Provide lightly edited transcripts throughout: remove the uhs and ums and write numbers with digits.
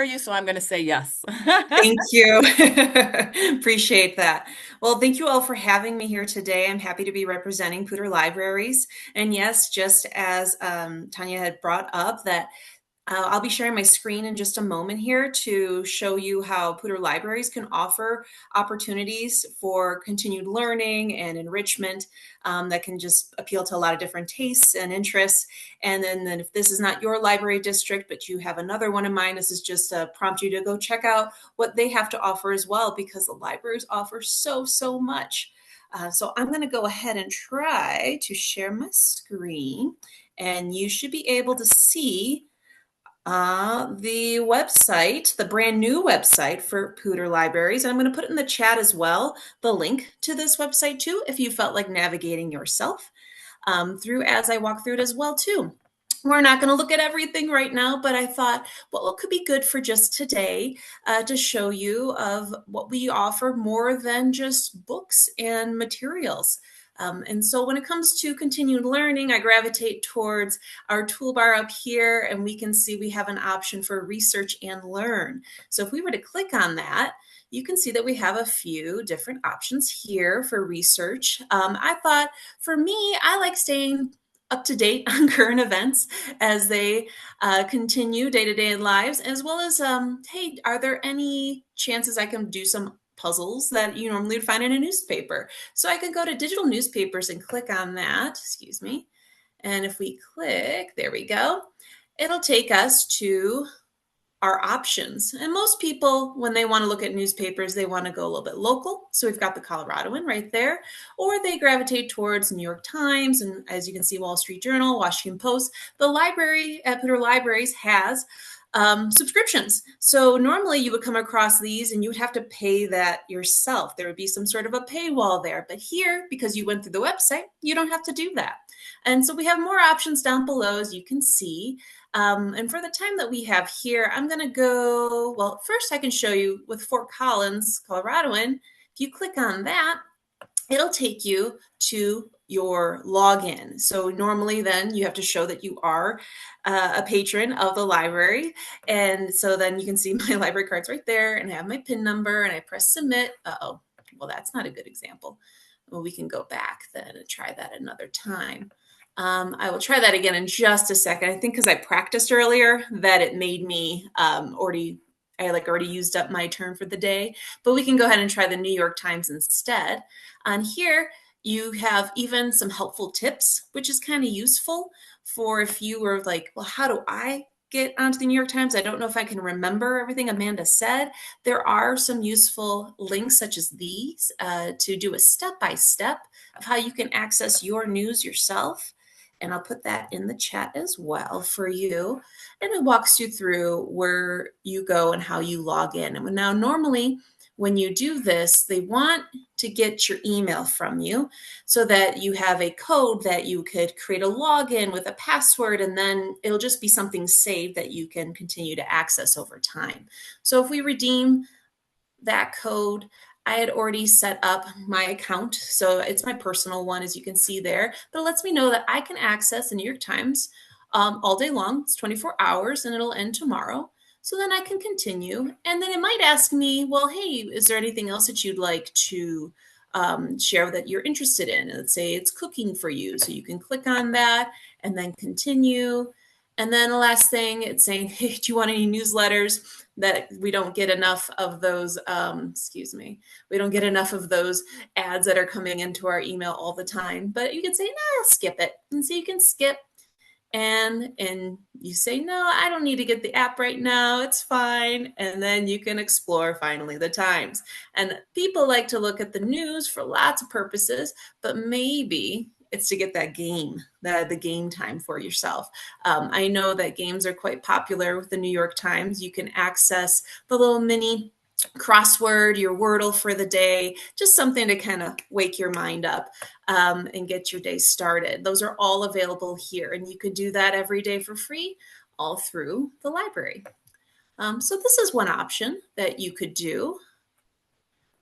you, so I'm going to say yes. Thank you. Appreciate that. Well, thank you all for having me here today. I'm happy to be representing Poudre Libraries. And yes, just as Tanya had brought up, that I'll be sharing my screen in just a moment here to show you how Poudre Libraries can offer opportunities for continued learning and enrichment that can just appeal to a lot of different tastes and interests. And then if this is not your library district, but you have another one in mind, this is just to prompt you to go check out what they have to offer as well, because the libraries offer so much. So I'm going to go ahead and try to share my screen, and you should be able to see the website, the brand new website for Poudre Libraries. And I'm going to put it in the chat as well, the link to this website too, if you felt like navigating yourself through as I walk through it as well too. We're not going to look at everything right now, but I thought what could be good for just today to show you of what we offer more than just books and materials. And so when it comes to continued learning, I gravitate towards our toolbar up here, and we can see we have an option for research and learn. So if we were to click on that, you can see that we have a few different options here for research. I thought for me, I like staying up to date on current events as they continue day-to-day lives, as well as, hey, are there any chances I can do some puzzles that you normally would find in a newspaper? So I can go to digital newspapers and click on that, excuse me. And if we click, there we go, it'll take us to our options. And most people, when they want to look at newspapers, they want to go a little bit local. So we've got the Coloradoan right there, or they gravitate towards New York Times. And as you can see, Wall Street Journal, Washington Post. The library at Poudre Libraries has subscriptions. So normally you would come across these and you would have to pay that yourself. There would be some sort of a paywall there. But here, because you went through the website, you don't have to do that. And so we have more options down below, as you can see. And for the time that we have here, I'm going to go, well, first I can show you with Fort Collins, Coloradoan. If you click on that, it'll take you to your login. So normally then you have to show that you are a patron of the library. And so then you can see my library cards right there, and I have my PIN number, and I press submit. Uh-oh, well, that's not a good example. Well, we can go back then and try that another time. I will try that again in just a second. I think because I practiced earlier that it made me already used up my turn for the day, but we can go ahead and try the New York Times instead. On here, you have even some helpful tips, which is kind of useful for if you were like, well, how do I get onto the New York Times? I don't know if I can remember everything Amanda said. There are some useful links such as these to do a step-by-step of how you can access your news yourself. And I'll put that in the chat as well for you. And it walks you through where you go and how you log in. And now, normally, when you do this, they want to get your email from you so that you have a code that you could create a login with a password, and then it'll just be something saved that you can continue to access over time. So if we redeem that code, I had already set up my account. So it's my personal one, as you can see there, but it lets me know that I can access the New York Times all day long. It's 24 hours and it'll end tomorrow. So then I can continue. And then it might ask me, well, hey, is there anything else that you'd like to share that you're interested in? And let's say it's cooking for you. So you can click on that and then continue. And then the last thing, it's saying, hey, do you want any newsletters? That we don't get enough of those, excuse me, we don't get enough of those ads that are coming into our email all the time. But you can say, no, I'll skip it. And so you can skip, and you say, no, I don't need to get the app right now, it's fine. And then you can explore finally the Times. And people like to look at the news for lots of purposes, but maybe it's to get that game, the game time for yourself. I know that games are quite popular with the New York Times. You can access the little mini crossword, your Wordle for the day, just something to kind of wake your mind up and get your day started. Those are all available here, and you could do that every day for free all through the library. So this is one option that you could do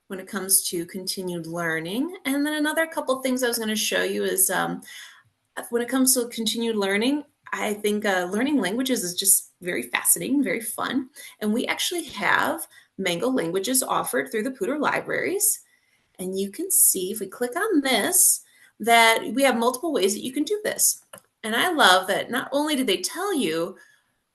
when it comes to continued learning. And then another couple things I was going to show you is when it comes to continued learning, I think learning languages is just very fascinating, very fun. And we actually have Mango languages offered through the Poudre libraries. And you can see if we click on this, that we have multiple ways that you can do this. And I love that not only do they tell you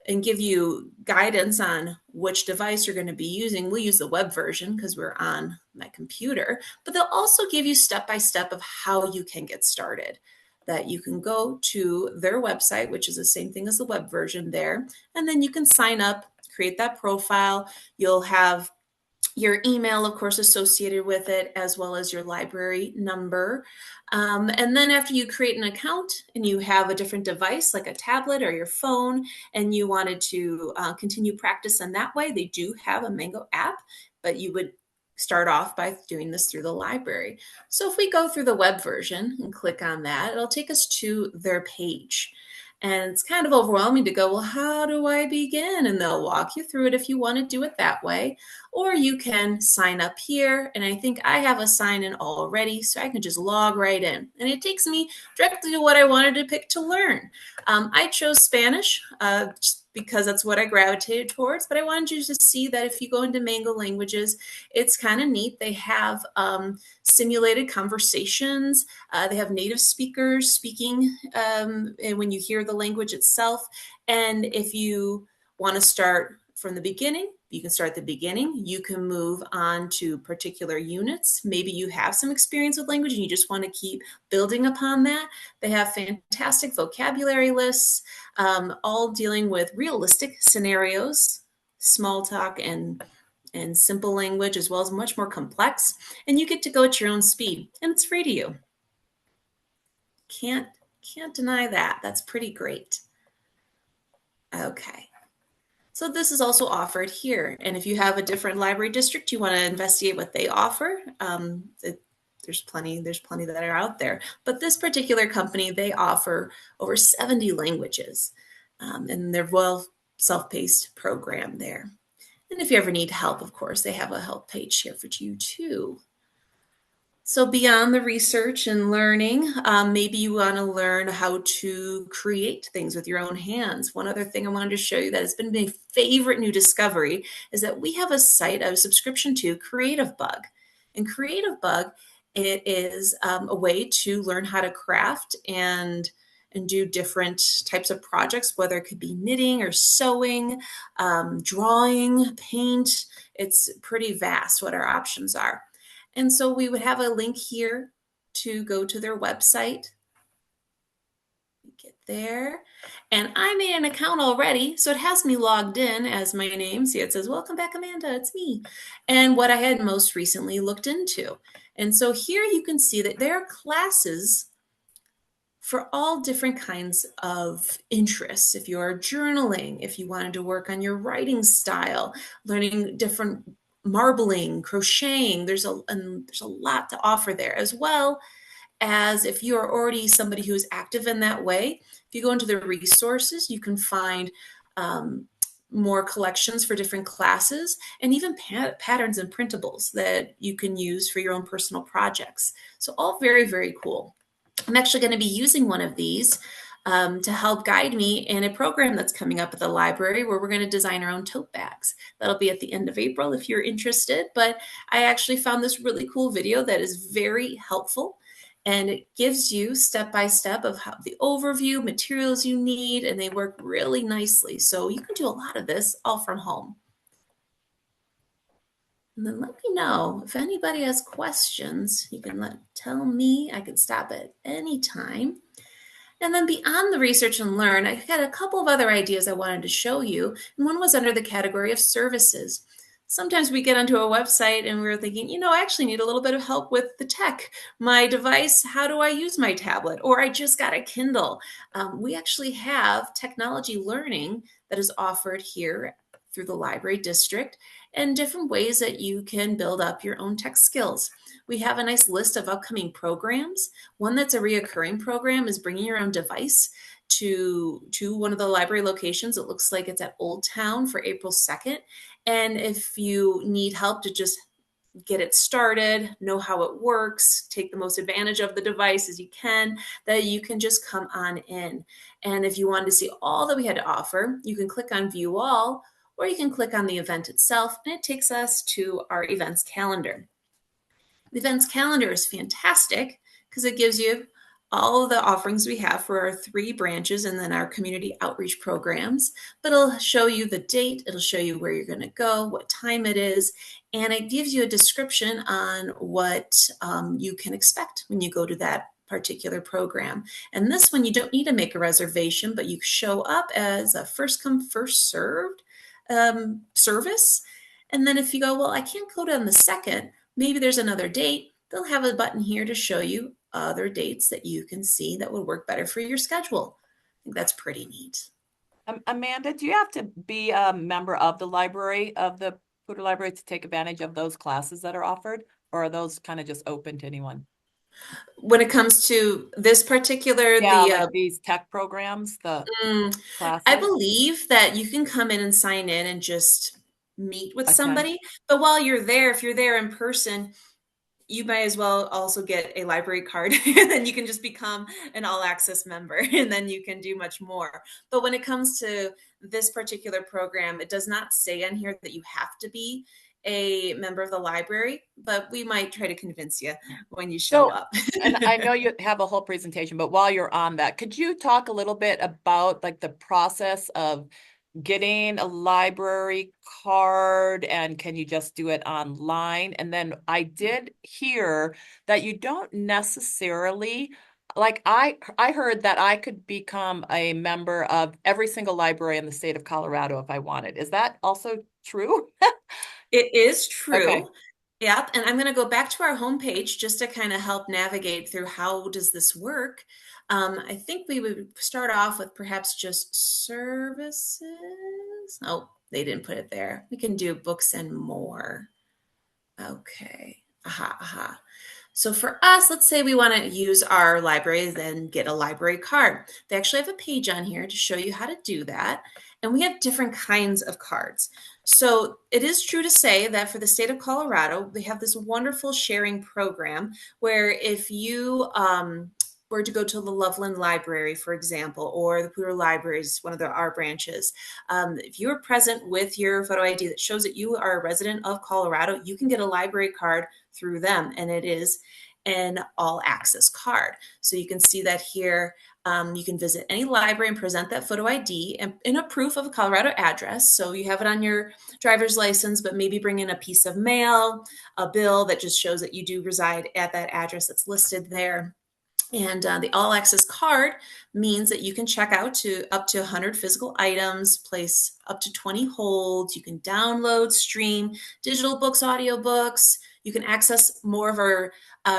and give you guidance on which device you're going to be using. We'll use the web version because we're on my computer, but they'll also give you step by step of how you can get started. That you can go to their website, which is the same thing as the web version there, and then you can sign up, create that profile. You'll have your email, of course, associated with it, as well as your library number. And then after you create an account and you have a different device like a tablet or your phone, and you wanted to continue practice in that way, they do have a Mango app, but you would start off by doing this through the library. So if we go through the web version and click on that, it'll take us to their page. And it's kind of overwhelming to go, well, how do I begin? And they'll walk you through it if you want to do it that way. Or you can sign up here. And I think I have a sign in already, so I can just log right in. And it takes me directly to what I wanted to pick to learn. I chose Spanish just because that's what I gravitated towards. But I wanted you to see that if you go into Mango languages, it's kind of neat. They have simulated conversations. They have native speakers speaking and when you hear the language itself. And if you want to start from the beginning, you can start at the beginning. You can move on to particular units. Maybe you have some experience with language and you just want to keep building upon that. They have fantastic vocabulary lists, all dealing with realistic scenarios, small talk and simple language, as well as much more complex. And you get to go at your own speed, and it's free to you. Can't deny that. That's pretty great. Okay. So this is also offered here. And if you have a different library district, you want to investigate what they offer. There's plenty that are out there. But this particular company, they offer over 70 languages. And they're well self-paced program there. And if you ever need help, of course, they have a help page here for you too. So beyond the research and learning, maybe you want to learn how to create things with your own hands. One other thing I wanted to show you that has been my favorite new discovery is that we have a site, a subscription to Creative Bug. And Creative Bug, it is a way to learn how to craft and do different types of projects, whether it could be knitting or sewing, drawing, paint. It's pretty vast what our options are. And so we would have a link here to go to their website. Get there. And I made an account already, so it has me logged in as my name. See, it says, welcome back, Amanda, it's me. And what I had most recently looked into. And so here you can see that there are classes for all different kinds of interests. If you're journaling, if you wanted to work on your writing style, learning different marbling, crocheting, there's a lot to offer there, as well as if you are already somebody who is active in that way. If you go into the resources, you can find more collections for different classes, and even patterns and printables that you can use for your own personal projects. So all very, very cool. I'm actually going to be using one of these to help guide me in a program that's coming up at the library where we're going to design our own tote bags. That'll be at the end of April if you're interested. But I actually found this really cool video that is very helpful. And it gives you step by step of how the overview, materials you need, and they work really nicely. So you can do a lot of this all from home. And then let me know if anybody has questions. You can tell me. I can stop at any time. And then beyond the research and learn, I got a couple of other ideas I wanted to show you. And one was under the category of services. Sometimes we get onto a website and we're thinking, I actually need a little bit of help with the tech. My device, how do I use my tablet? Or I just got a Kindle. We actually have technology learning that is offered here through the library district and different ways that you can build up your own tech skills. We have a nice list of upcoming programs. One that's a reoccurring program is bringing your own device to one of the library locations. It looks like it's at Old Town for April 2nd. And if you need help to just get it started, know how it works, take the most advantage of the device as you can, that you can just come on in. And if you wanted to see all that we had to offer, you can click on View All, or you can click on the event itself, and it takes us to our events calendar. The events calendar is fantastic because it gives you all of the offerings we have for our 3 branches and then our community outreach programs. But it'll show you the date, it'll show you where you're going to go, what time it is, and it gives you a description on what you can expect when you go to that particular program. And this one, you don't need to make a reservation, but you show up as a first come, first served service. And then if you go, well, I can't go on the second, maybe there's another date, they'll have a button here to show you other dates that you can see that would work better for your schedule. I think that's pretty neat. Amanda, do you have to be a member of the library, of the Poudre Library, to take advantage of those classes that are offered? Or are those kind of just open to anyone? When it comes to this particular, Yeah, the like these tech programs, the mm, I classes? believe that you can come in and sign in and just meet with Okay. somebody. But while you're there, if you're there in person, you might as well also get a library card and then you can just become an all access member and then you can do much more. But when it comes to this particular program, it does not say on here that you have to be a member of the library, but we might try to convince you when you show So, up. and I know you have a whole presentation, but while you're on that, could you talk a little bit about like the process of getting a library card, and can you just do it online? And then I did hear that you don't necessarily, like I heard that I could become a member of every single library in the state of Colorado if I wanted. Is that also true? It is Okay. true. Yep. And I'm going to go back to our homepage just to kind of help navigate through how does this work. I think we would start off with perhaps just services. Oh, they didn't put it there. We can do books and more. Okay. Aha, aha. So for us, let's say we want to use our library, then get a library card. They actually have a page on here to show you how to do that. And we have different kinds of cards. So it is true to say that for the state of Colorado, they have this wonderful sharing program where if you were to go to the Loveland Library, for example, or the Poudre Library is one of our branches, if you are present with your photo ID that shows that you are a resident of Colorado, you can get a library card through them, and it is an all access card. So you can see that here. You can visit any library and present that photo ID and a proof of a Colorado address. So you have it on your driver's license, but maybe bring in a piece of mail, a bill that just shows that you do reside at that address that's listed there. And the all access card means that you can check out to up to 100 physical items, place up to 20 holds. You can download, stream digital books, audiobooks. You can access more of our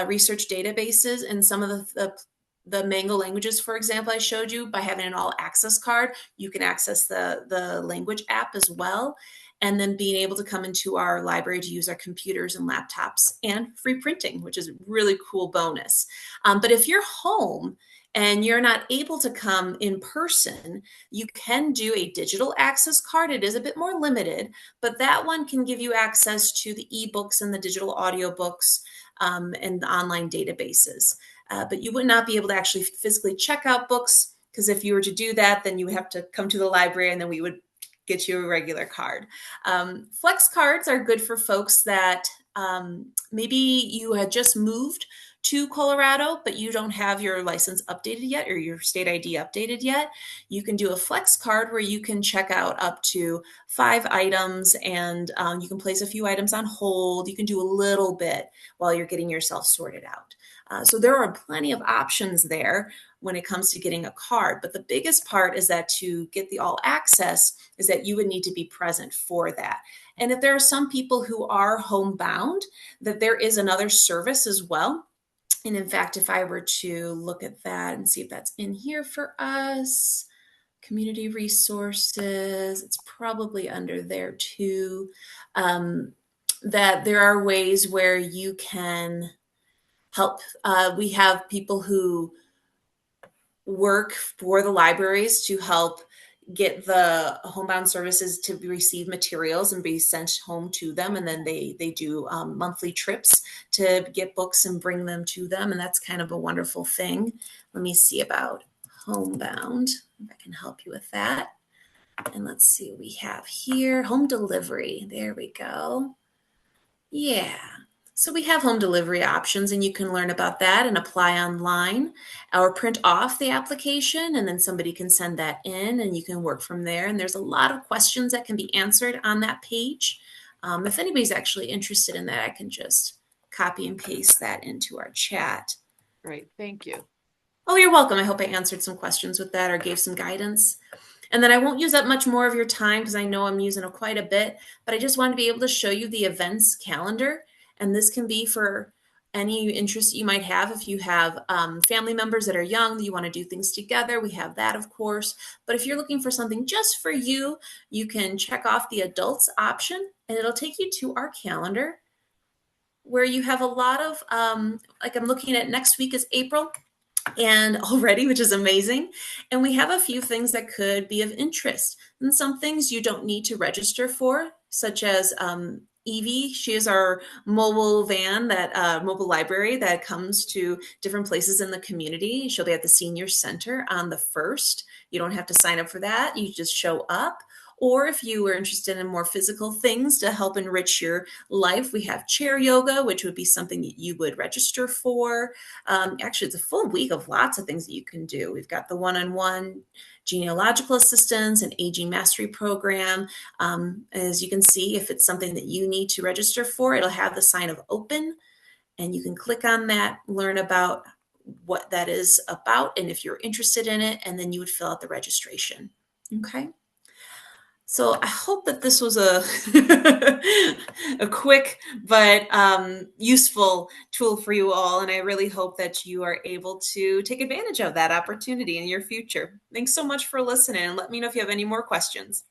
research databases and some of the Mango languages, for example, I showed you. By having an all access card, you can access the language app as well. And then being able to come into our library to use our computers and laptops and free printing, which is a really cool bonus. But if you're home and you're not able to come in person, you can do a digital access card. It is a bit more limited, but that one can give you access to the ebooks and the digital audiobooks and the online databases. But you would not be able to actually physically check out books because if you were to do that, then you would have to come to the library and then we would get you a regular card. Flex cards are good for folks that maybe you had just moved to Colorado, but you don't have your license updated yet or your state ID updated yet. You can do a flex card where you can check out up to 5 items and you can place a few items on hold. You can do a little bit while you're getting yourself sorted out. So there are plenty of options there when it comes to getting a card. But the biggest part is that to get the all access is that you would need to be present for that. And if there are some people who are homebound, that there is another service as well. And in fact, if I were to look at that and see if that's in here for us, community resources, it's probably under there too. That there are ways where you can help. We have people who work for the libraries to help get the homebound services to receive materials and be sent home to them, and then they do monthly trips to get books and bring them to them, and that's kind of a wonderful thing. Let me see about homebound, if I can help you with that. And let's see what we have here. Home delivery. There we go. Yeah. So we have home delivery options, and you can learn about that and apply online or print off the application, and then somebody can send that in and you can work from there. And there's a lot of questions that can be answered on that page. If anybody's actually interested in that, I can just copy and paste that into our chat. Great, thank you. Oh, you're welcome. I hope I answered some questions with that or gave some guidance. And then I won't use up much more of your time because I know I'm using quite a bit, but I just want to be able to show you the events calendar. And this can be for any interest you might have. If you have family members that are young, you want to do things together, we have that, of course. But if you're looking for something just for you, you can check off the adults option and it'll take you to our calendar where you have a lot of, like I'm looking at next week is April and already, which is amazing. And we have a few things that could be of interest and some things you don't need to register for, such as Evie. She is our mobile van, that mobile library that comes to different places in the community. She'll be at the senior center on the 1st. You don't have to sign up for that. You just show up. Or if you were interested in more physical things to help enrich your life, we have chair yoga, which would be something that you would register for. Actually, it's a full week of lots of things that you can do. We've got the one-on-one genealogical assistance and aging mastery program. As you can see, if it's something that you need to register for, it'll have the sign of open, and you can click on that, learn about what that is about, and if you're interested in it, and then you would fill out the registration. Okay. So I hope that this was a a quick but useful tool for you all, and I really hope that you are able to take advantage of that opportunity in your future. Thanks so much for listening, and let me know if you have any more questions.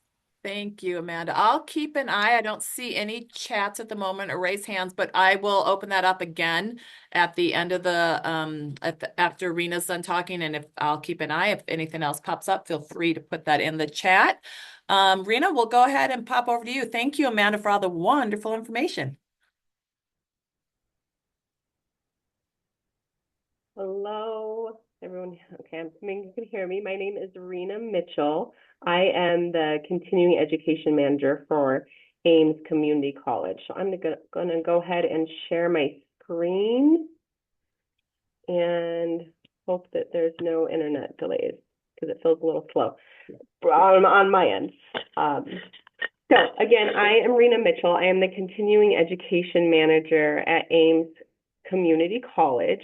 Thank you, Amanda. I'll keep an eye. I don't see any chats at the moment or raise hands, but I will open that up again at the end of after Rena's done talking. And if I'll keep an eye, if anything else pops up, feel free to put that in the chat. Rena, we'll go ahead and pop over to you. Thank you, Amanda, for all the wonderful information. Hello, everyone. Okay, I'm assuming you can hear me. My name is Rena Mitchell. I am the continuing education manager for Ames Community College. So I'm going to go ahead and share my screen and hope that there's no internet delays because it feels a little slow on my end. So again, I am Rena Mitchell. I am the continuing education manager at Ames Community College.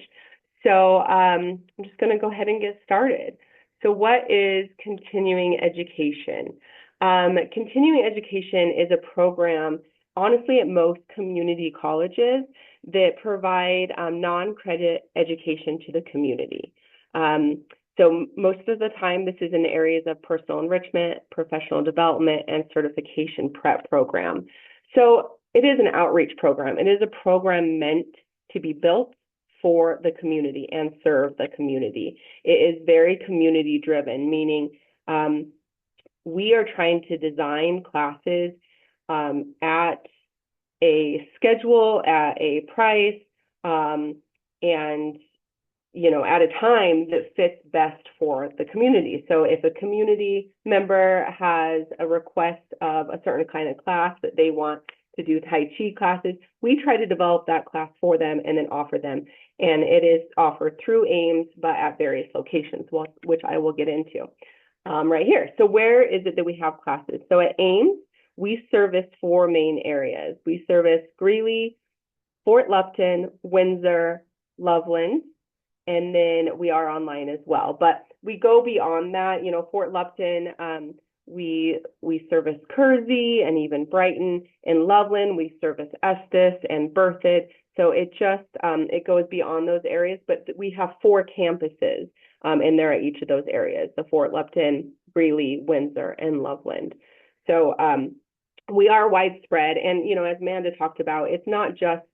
So I'm just going to go ahead and get started. So what is continuing education? Continuing education is a program, honestly, at most community colleges that provide non-credit education to the community. So most of the time, this is in areas of personal enrichment, professional development, and certification prep program. So it is an outreach program. It is a program meant to be built for the community and serve the community. It is very community driven, meaning we are trying to design classes at a schedule, at a price, and at a time that fits best for the community. So if a community member has a request of a certain kind of class that they want to do Tai Chi classes, we try to develop that class for them and then offer them. And it is offered through Ames, but at various locations, which I will get into right here. So where is it that we have classes? So at Ames, we service 4 main areas. We service Greeley, Fort Lupton, Windsor, Loveland, and then we are online as well. But we go beyond that. Fort Lupton, we service Kersey and even Brighton. In Loveland, we service Estes and Berthoud. So it just it goes beyond those areas. But we have 4 campuses, and they're at each of those areas: the Fort Lupton, Greeley, Windsor, and Loveland. So we are widespread, and as Amanda talked about, it's not just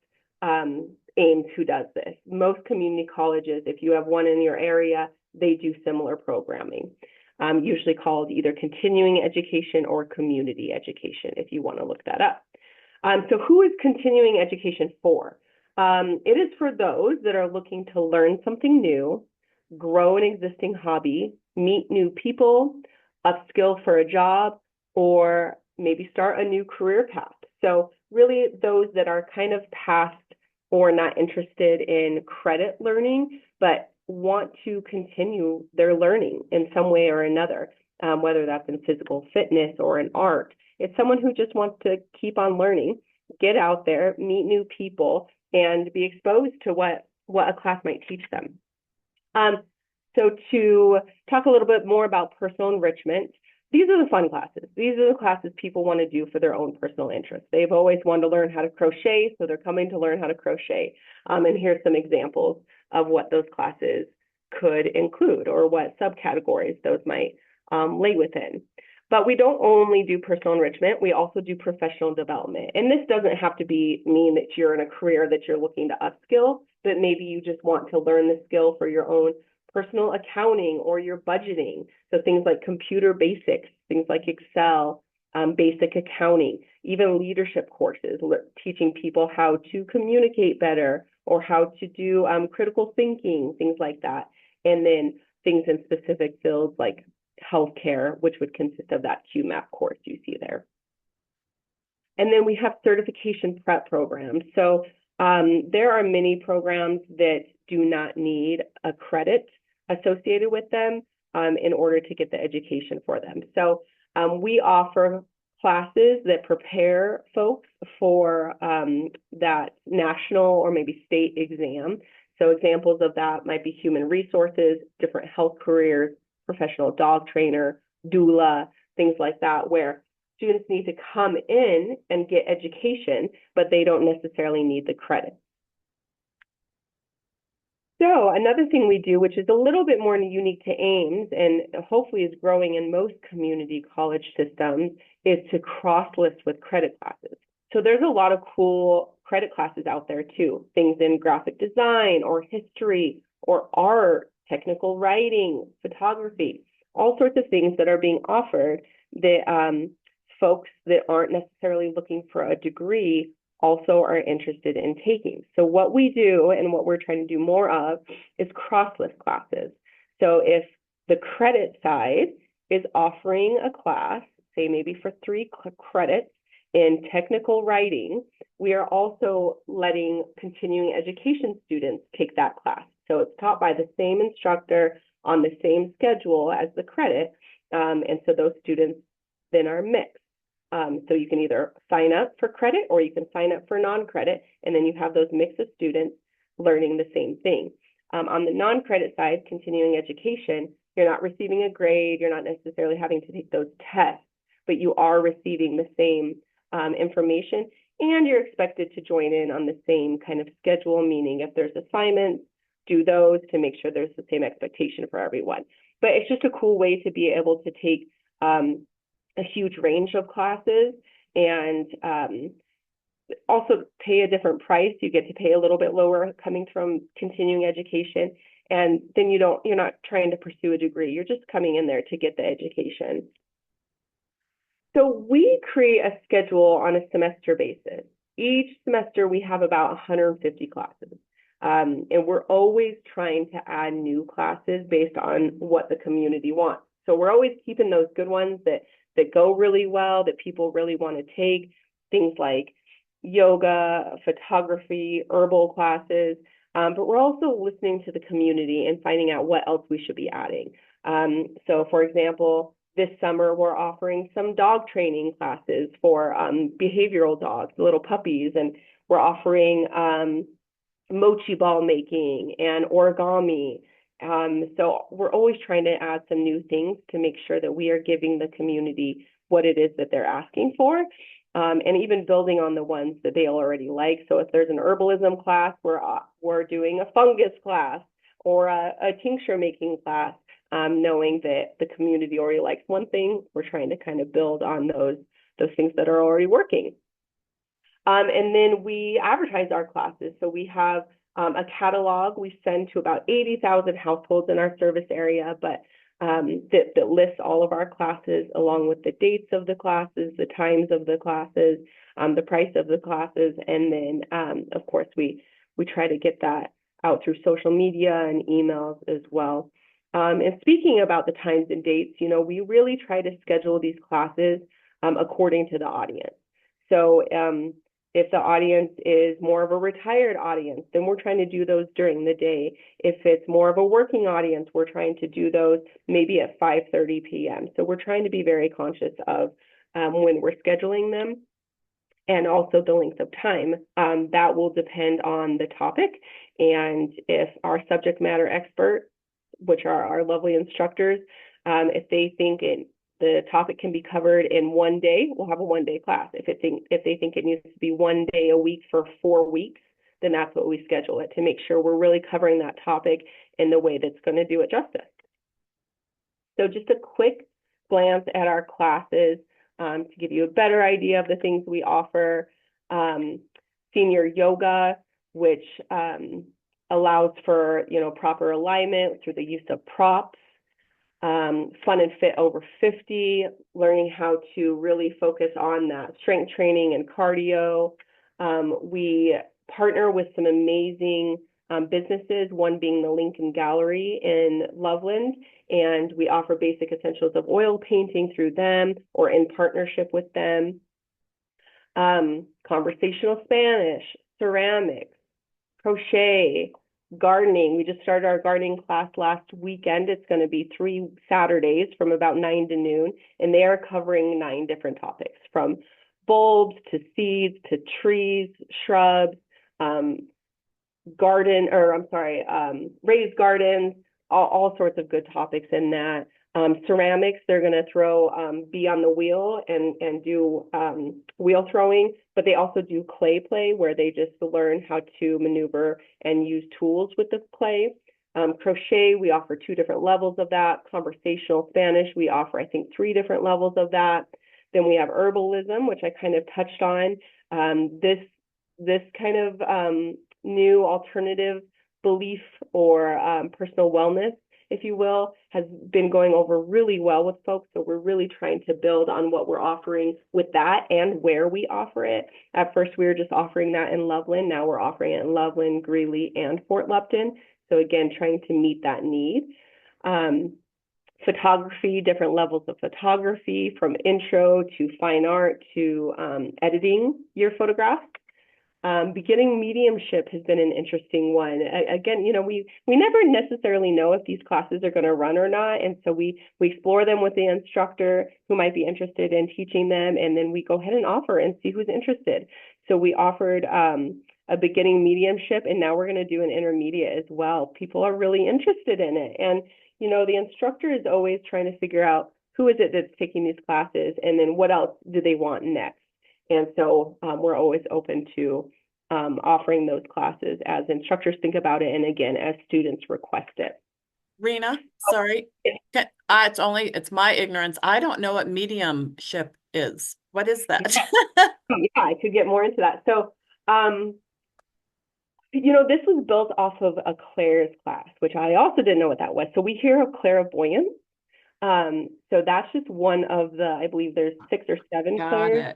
Ames who does this. Most community colleges, if you have one in your area, they do similar programming. usually called either continuing education or community education, if you want to look that up. So who is continuing education for? It is for those that are looking to learn something new, grow an existing hobby, meet new people, upskill for a job, or maybe start a new career path. So really those that are kind of past or not interested in credit learning, but want to continue their learning in some way or another, whether that's in physical fitness or in art. It's someone who just wants to keep on learning, get out there, meet new people, and be exposed to what a class might teach them. So to talk a little bit more about personal enrichment, these are the fun classes. These are the classes people want to do for their own personal interest. They've always wanted to learn how to crochet, so they're coming to learn how to crochet. And here's some examples of what those classes could include or what subcategories those might lay within. But we don't only do personal enrichment, we also do professional development. And this doesn't have to mean that you're in a career that you're looking to upskill, but maybe you just want to learn the skill for your own personal accounting or your budgeting. So things like computer basics, things like Excel, basic accounting, even leadership courses, teaching people how to communicate better or how to do critical thinking, things like that. And then things in specific fields like healthcare, which would consist of that QMAP course you see there. And then we have certification prep programs. So there are many programs that do not need a credit associated with them in order to get the education for them. So we offer classes that prepare folks for that national or maybe state exam. So examples of that might be human resources, different health careers, professional dog trainer, doula, things like that, where students need to come in and get education, but they don't necessarily need the credit. So another thing we do, which is a little bit more unique to Ames and hopefully is growing in most community college systems, is to cross-list with credit classes. So there's a lot of cool credit classes out there too, things in graphic design or history or art, technical writing, photography, all sorts of things that are being offered that folks that aren't necessarily looking for a degree also are interested in taking. So what we do and what we're trying to do more of is cross-list classes. So if the credit side is offering a class, say maybe for 3 credits in technical writing, we are also letting continuing education students take that class. So it's taught by the same instructor on the same schedule as the credit. And so those students then are mixed. So you can either sign up for credit or you can sign up for non-credit, and then you have those mix of students learning the same thing. On the non-credit side, continuing education, you're not receiving a grade, you're not necessarily having to take those tests, but you are receiving the same information, and you're expected to join in on the same kind of schedule, meaning if there's assignments, do those to make sure there's the same expectation for everyone. But it's just a cool way to be able to take a huge range of classes and also pay a different price. You get to pay a little bit lower coming from continuing education. And then you're not trying to pursue a degree. You're just coming in there to get the education. So we create a schedule on a semester basis. Each semester we have about 150 classes. And we're always trying to add new classes based on what the community wants. So we're always keeping those good ones that go really well, that people really want to take, things like yoga, photography, herbal classes. But we're also listening to the community and finding out what else we should be adding. So for example, this summer we're offering some dog training classes for behavioral dogs, little puppies, and we're offering mochi ball making and origami. So we're always trying to add some new things to make sure that we are giving the community what it is that they're asking for, and even building on the ones that they already like. So if there's an herbalism class, we're doing a fungus class or a tincture making class, knowing that the community already likes one thing. We're trying to kind of build on those things that are already working. And then we advertise our classes. So we have a catalog we send to about 80,000 households in our service area, but that lists all of our classes along with the dates of the classes, the times of the classes, the price of the classes, and then of course we try to get that out through social media and emails as well. And speaking about the times and dates, you know, we really try to schedule these classes according to the audience. So if the audience is more of a retired audience, then we're trying to do those during the day. If it's more of a working audience, we're trying to do those maybe at 5:30 p.m. So we're trying to be very conscious of when we're scheduling them, and also the length of time. That will depend on the topic, and if our subject matter expert, which are our lovely instructors, if they think the topic can be covered in one day, we'll have a one-day class. If they think it needs to be one day a week for 4 weeks, then that's what we schedule it, to make sure we're really covering that topic in the way that's going to do it justice. So just a quick glance at our classes to give you a better idea of the things we offer. Senior yoga, which allows for, you know, proper alignment through the use of props. Fun and Fit over 50, learning how to really focus on that strength training and cardio. We partner with some amazing businesses, one being the Lincoln Gallery in Loveland, and we offer basic essentials of oil painting through them or in partnership with them. Conversational Spanish, ceramics, crochet, gardening. We just started our gardening class last weekend. It's going to be 3 Saturdays from about 9 to noon, and they are covering 9 different topics, from bulbs to seeds to trees, shrubs, raised gardens, all sorts of good topics in that. Ceramics, they're going to throw, be on the wheel and do wheel throwing, but they also do clay play, where they just learn how to maneuver and use tools with the clay. Crochet, we offer 2 different levels of that. Conversational Spanish, we offer, I think, 3 different levels of that. Then we have herbalism, which I kind of touched on. This kind of new alternative belief or personal wellness, if you will, has been going over really well with folks. So we're really trying to build on what we're offering with that and where we offer it. At first, we were just offering that in Loveland. Now we're offering it in Loveland, Greeley, and Fort Lupton. So again, trying to meet that need. Photography, different levels of photography, from intro to fine art to editing your photographs. Beginning mediumship has been an interesting one. Again, you know, we never necessarily know if these classes are going to run or not. And so we explore them with the instructor who might be interested in teaching them. And then we go ahead and offer and see who's interested. So we offered a beginning mediumship, and now we're going to do an intermediate as well. People are really interested in it. And, you know, the instructor is always trying to figure out who is it that's taking these classes, and then what else do they want next. And so we're always open to offering those classes as instructors think about it, and again, as students request it. Rena, sorry, it's my ignorance. I don't know what mediumship is. What is that? Yeah, I could get more into that. So, you know, this was built off of a Claire's class, which I also didn't know what that was. So we hear of clairvoyance. So that's just one of the, I believe there's 6 or 7 Claire's.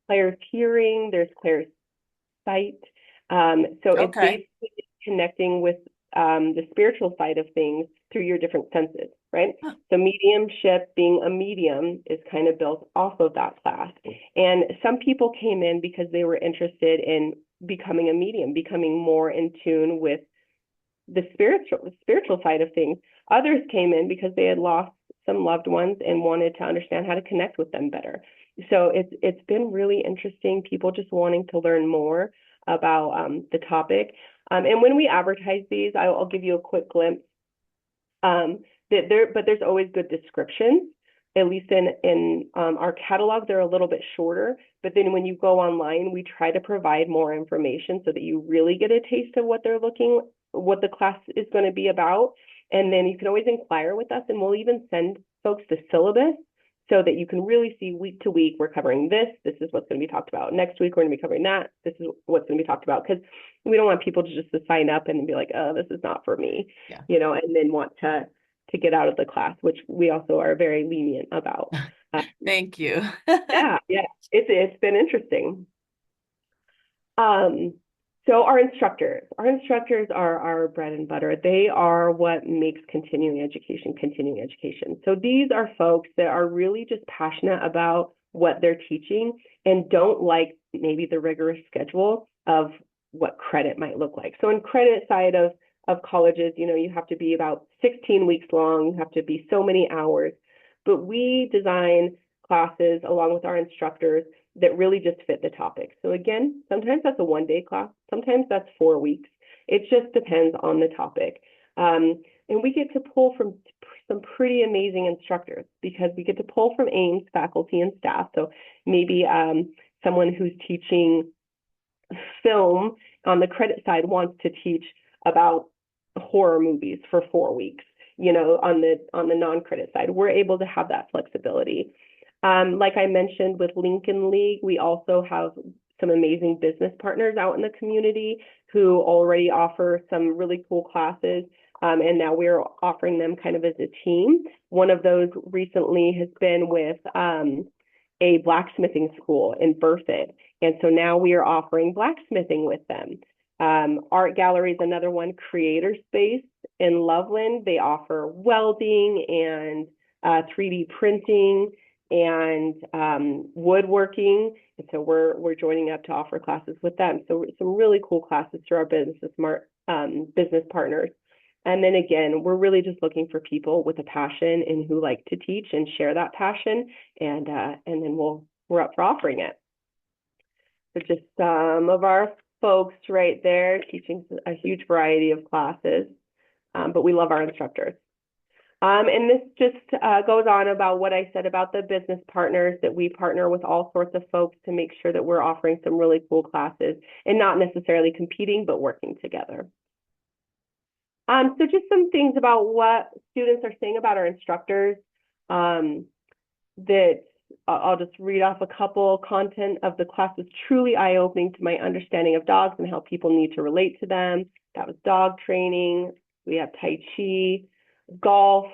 Claire's hearing, there's Claire's sight. So it's basically connecting with the spiritual side of things through your different senses, right? So mediumship, being a medium, is kind of built off of that class. And some people came in because they were interested in becoming a medium, becoming more in tune with the spiritual side of things. Others came in because they had lost some loved ones and wanted to understand how to connect with them better. So it's been really interesting, people just wanting to learn more about the topic. And when we advertise these, I'll give you a quick glimpse. But there's always good descriptions. At least in our catalog, they're a little bit shorter. But then when you go online, we try to provide more information so that you really get a taste of what the class is going to be about. And then you can always inquire with us, and we'll even send folks the syllabus so that you can really see week to week, we're covering this. This is what's going to be talked about. Next week, we're going to be covering that. This is what's going to be talked about. Because we don't want people to just sign up and be like, oh, this is not for me, you know, and then want to to get out of the class, which we also are very lenient about. Thank you. Yeah, it's been interesting. So our instructors are our bread and butter. They are what makes continuing education. So these are folks that are really just passionate about what they're teaching and don't like maybe the rigorous schedule of what credit might look like. So in credit side of colleges, you have to be about 16 weeks long, you have to be so many hours, but we design classes along with our instructors that really just fit the topic. So again, sometimes that's a 1-day class, sometimes that's 4 weeks. It just depends on the topic. And we get to pull from some pretty amazing instructors because we get to pull from Ames faculty and staff. So maybe someone who's teaching film on the credit side wants to teach about horror movies for 4 weeks, on the non-credit side. We're able to have that flexibility. Like I mentioned with Lincoln League, we also have some amazing business partners out in the community who already offer some really cool classes. And now we're offering them kind of as a team. One of those recently has been with a blacksmithing school in Berthoud. And so now we are offering blacksmithing with them. Art Gallery is another one, Creator Space in Loveland. They offer welding and 3D printing and woodworking. And so we're joining up to offer classes with them. So some really cool classes through our business partners. And then again, we're really just looking for people with a passion and who like to teach and share that passion. And then we're up for offering it. So just some of our folks right there teaching a huge variety of classes, but we love our instructors. And this just goes on about what I said about the business partners, that we partner with all sorts of folks to make sure that we're offering some really cool classes and not necessarily competing, but working together. So just some things about what students are saying about our instructors, that I'll just read off a couple. Content of the class was truly eye-opening to my understanding of dogs and how people need to relate to them. That was dog training. We have Tai Chi, golf,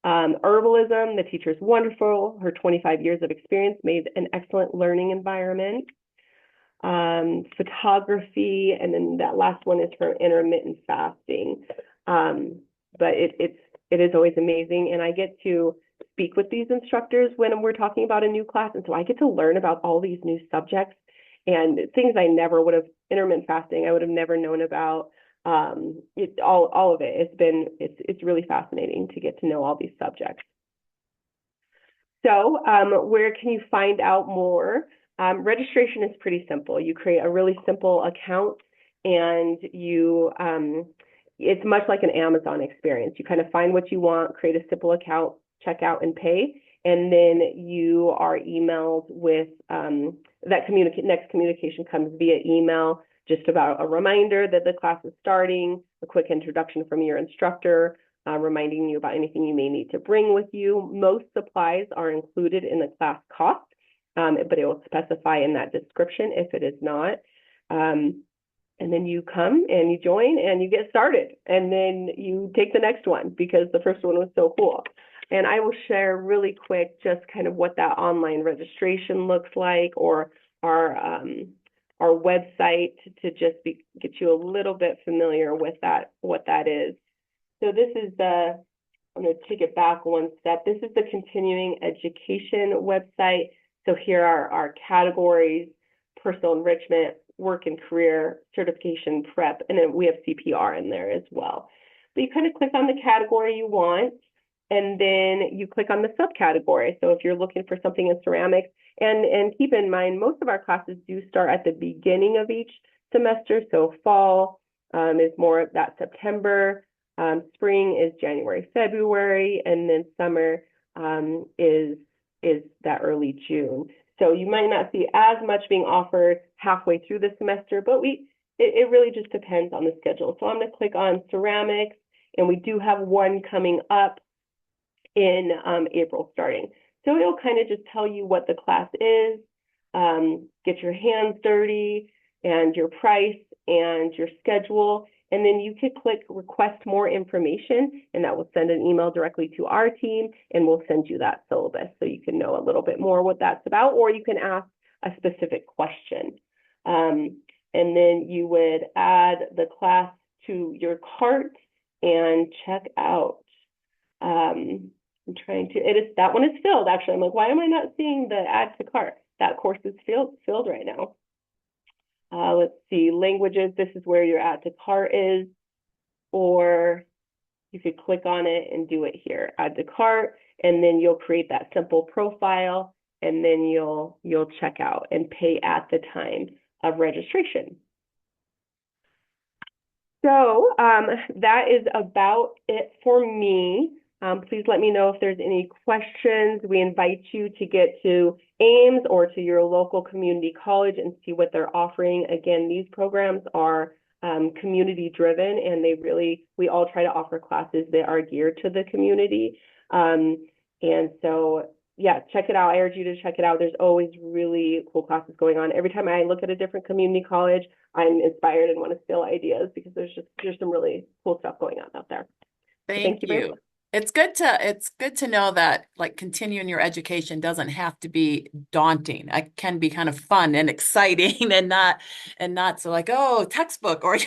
herbalism. The teacher is wonderful. Her 25 years of experience made an excellent learning environment. Photography, and then that last one is for intermittent fasting. But it is always amazing, and I get to speak with these instructors when we're talking about a new class, and so I get to learn about all these new subjects and things I never would have. Intermittent fasting, I would have never known about. All of it. It's really fascinating to get to know all these subjects. So where can you find out more? Registration is pretty simple. You create a really simple account, and it's much like an Amazon experience. You kind of find what you want, create a simple account, check out and pay, and then you are emailed with next communication comes via email, just about a reminder that the class is starting, a quick introduction from your instructor, reminding you about anything you may need to bring with you. Most supplies are included in the class cost, but it will specify in that description if it is not. And then you come and you join and you get started, and then you take the next one because the first one was so cool. And I will share really quick just kind of what that online registration looks like, or our website, to just get you a little bit familiar with that, what that is. So this is I'm going to take it back one step. This is the continuing education website. So here are our categories: personal enrichment, work and career, certification, prep, and then we have CPR in there as well. But you kind of click on the category you want, and then you click on the subcategory. So if you're looking for something in ceramics, and keep in mind, most of our classes do start at the beginning of each semester. So fall is more that September, spring is January, February, and then summer is that early June. So you might not see as much being offered halfway through the semester, but it really just depends on the schedule. So I'm going to click on ceramics, and we do have one coming up in April starting. So it'll kind of just tell you what the class is, get your hands dirty, and your price and your schedule. and then you could click request more information, and that will send an email directly to our team, and we'll send you that syllabus so you can know a little bit more what that's about, or you can ask a specific question. And then you would add the class to your cart and check out. I'm trying to, that one is filled actually. I'm like, why am I not seeing the add to cart? That course is filled right now. Let's see, languages, this is where your add to cart is, or you could click on it and do it here, add to cart, and then you'll create that simple profile, and then you'll check out and pay at the time of registration. So that is about it for me. Please let me know if there's any questions. We invite you to get to Ames or to your local community college and see what they're offering. Again, these programs are community driven, and we all try to offer classes that are geared to the community. And so, yeah, check it out. I urge you to check it out. There's always really cool classes going on. Every time I look at a different community college, I'm inspired and want to steal ideas because there's some really cool stuff going on out there. Thank you very you. much. It's good to know that like continuing your education doesn't have to be daunting. It can be kind of fun and exciting and not so like, oh, textbook, or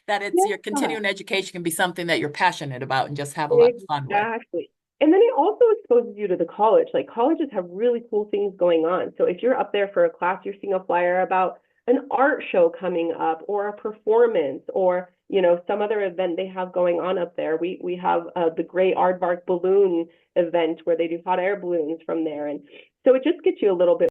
that it's your continuing education can be something that you're passionate about and just have a lot of fun with. Exactly. And then it also exposes you to the college. Like colleges have really cool things going on. So if you're up there for a class, you're seeing a flyer about an art show coming up or a performance or, some other event they have going on up there. We have the Great Aardvark Balloon event where they do hot air balloons from there. And so it just gets you a little bit